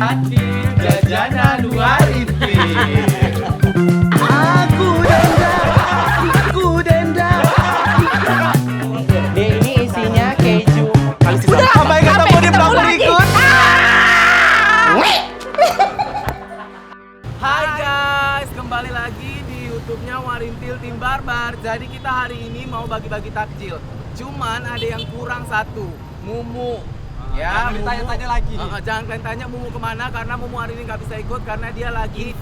hadir jajanan Warintil. Aku denda. Ini isinya keju. Udah, sampai ketemu di vlog berikut. Hai guys, kembali lagi di YouTube-nya Warintil Tim Barbar. Jadi kita hari ini mau bagi-bagi takjil. Cuman ada yang kurang satu, Mumu. Ya, Jangan ditanya-tanya lagi. Jangan kalian tanya Mumu kemana karena Mumu hari ini nggak bisa ikut karena dia lagi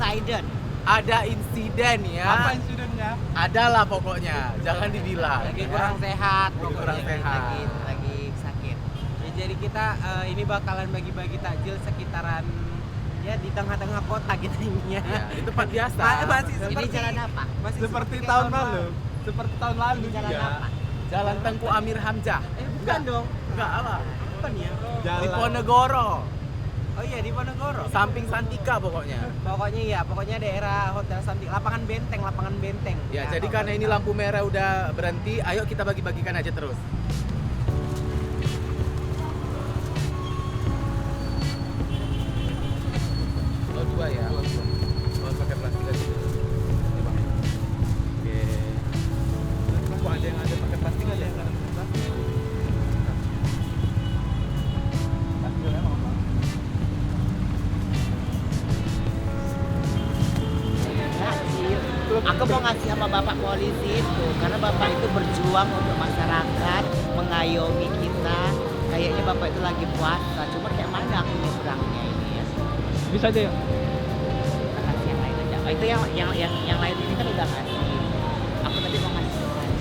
ada insiden ya. Apa insidennya? Adalah pokoknya, jangan dibilang. Lagi ya. kurang sehat, Lagi kurang sehat. lagi sakit. Ya, jadi kita ini bakalan bagi-bagi takjil sekitaran ya di tengah-tengah kota gitu ininya. Ya, di tempat biasa. Masih Ini seperti jalan apa? Masih Seperti kayak tahun lalu. Seperti tahun lalu Jalan juga. apa? Jalan Tengku Amir Hamzah. Bukan dong. Enggak apa? Bukan ya? Di Ponegoro. Oh iya di Ponegoro. Samping Santika pokoknya. Pokoknya iya, pokoknya daerah Hotel Santik, lapangan benteng. Ya, jadi karena ini lampu merah udah berhenti, ayo kita bagi-bagikan aja terus. Oh, dua ya? Oh, pakai plastik aja. Ini, Bang. Oke. Terus kok ada yang ada pakai plastik, ada yang nggak ada pakai plastik? Takjilnya mau apa? Aku mau ngasih sama bapak polisi itu karena bapak itu berjuang untuk masyarakat, mengayomi kita. Kayaknya bapak itu lagi puasa, cuma kayak mana aku nyebrangnya ini ya? Bisa aja ya? Kita kasih yang lain aja. Oh, itu yang lain ini kan udah ngasih. Aku tadi mau ngasih yang lain.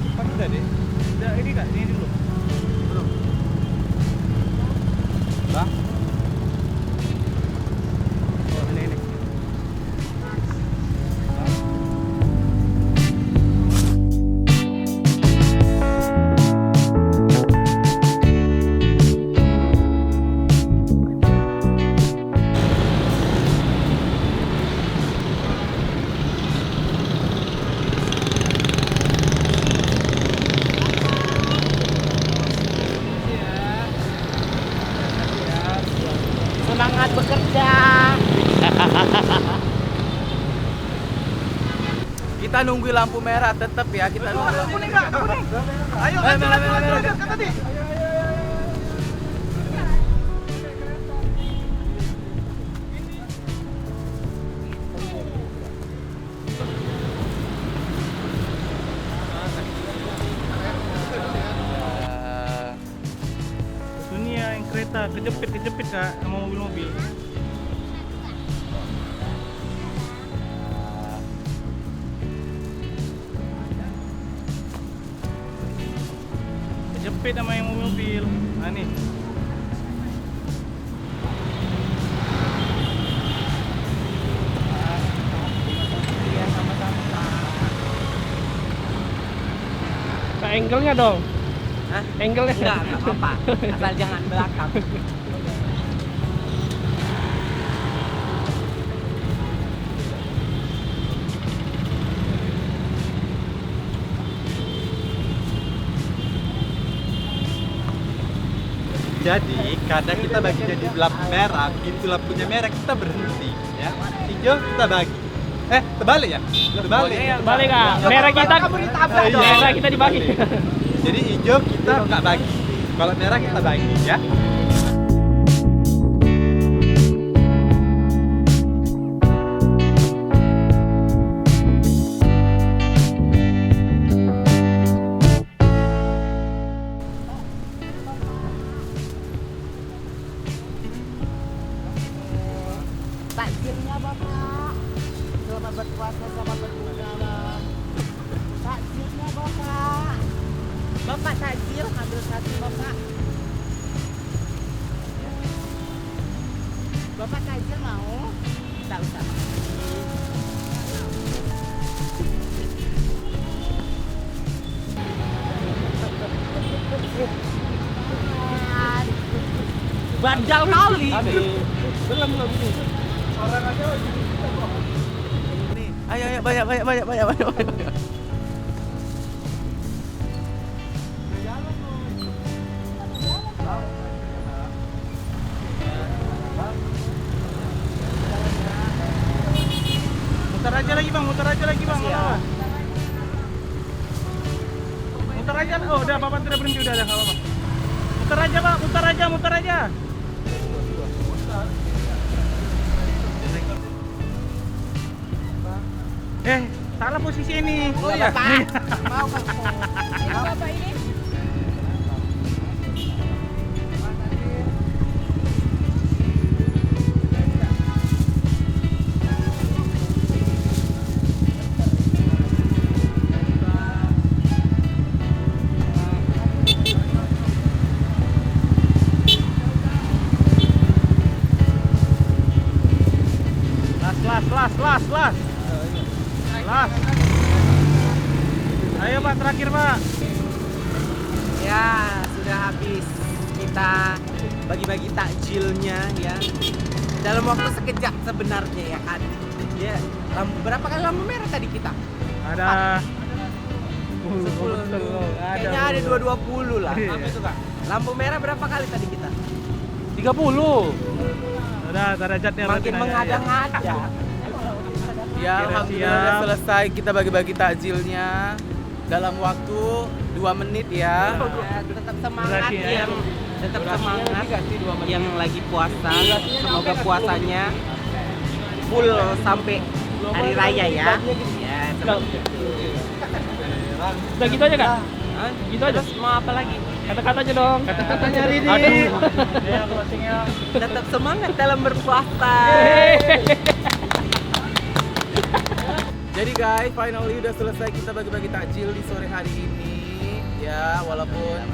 Depan udah deh. Udah ini kak, ini dulu. Belum. Bang. Oh ini. Semangat bekerja. Kita nunggu lampu merah tetap ya, kita nunggu lampu merah. Ayo, merah. Ini ya yang kereta kejepit kak sama mobil-mobil. Kejepit sama yang mobil-mobil. Nah nih. Iya sama-sama. Kak angle-nya dong. Hah? Angle-nya. Enggak apa-apa. Asal jangan belakang. Jadi karena kita baginya di lampu merah, begitu lampunya merah kita berhenti, ya. Hijau kita bagi. Terbalik ya? Terbalik. Balik kak. Merah kita. Merah kita dibagi. Jadi hijau kita nggak bagi. Kalau merah kita bagi, ya. Takjilnya bapak. Selamat berpuasa, selamat berbuka. Takjilnya bapak. Bapak takjil, ambil satu bapak. Bapak takjil mau? Tak usah. Bandal kali. Belum. Orang aja Ayo, ayo, banyak. Muter aja lagi bang, muter aja lagi bang. Siap. Muter aja, oh udah bapak tidak berhenti udah nggak apa-apa. Muter aja bang, muter aja. Salah posisi ini. Oh iya, Pak. Mau Las. Ayo Pak, terakhir Pak. Ya, sudah habis kita bagi-bagi takjilnya ya. Dalam waktu sekejap sebenarnya ya kan. Ya, berapa kali lampu merah tadi kita? Ada 10. Kayaknya ada 220 lah. Iya. Apa itu, Kak? Lampu merah berapa kali tadi kita? 30. Udah derajatnya Makin mengada-ngada. Ya, alhamdulillah udah selesai kita bagi-bagi takjilnya dalam waktu 2 menit ya. Tetap semangat Durasi ya. yang tetap semangat yang lagi puasa. Semoga puasanya full sampai hari raya ya. Ya, Udah gitu aja Kak? gitu aja. Terus mau apa lagi? Kata-katanya dong. Kata-katanya Ridi. Aduh. Ya, closingnya. Tetap semangat dalam berpuasa. Jadi guys, finally udah selesai kita bagi-bagi takjil di sore hari ini. Ya, walaupun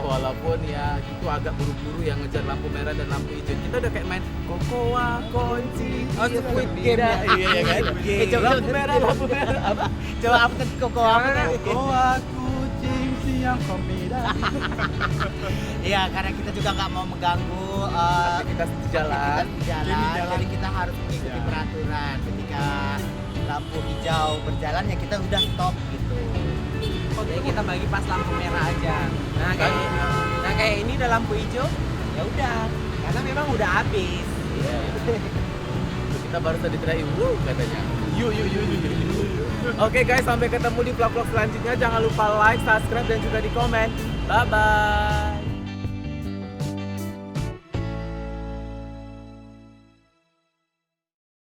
walaupun ya itu agak buru-buru yang ngejar lampu merah dan lampu hijau. Kita udah kayak main kokoa, kunci. Oh, Squid Game ya? Iya kan? Lampu merah apa? Coba apa tadi koko apa? Kokoa kucing siang komida. Iya, karena kita juga nggak mau mengganggu Aktivitas di jalan. jadi kita harus mengikuti peraturan. Ketika lampu hijau berjalan ya kita udah stop gitu. Jadi kita bagi pas lampu merah aja. Nah kayak ini udah lampu hijau, ya udah. Karena memang udah habis. Iya. Kita baru tadi teriak katanya. Yuk. Oke guys, sampai ketemu di vlog-vlog selanjutnya. Jangan lupa like, subscribe dan juga di komen. Bye bye.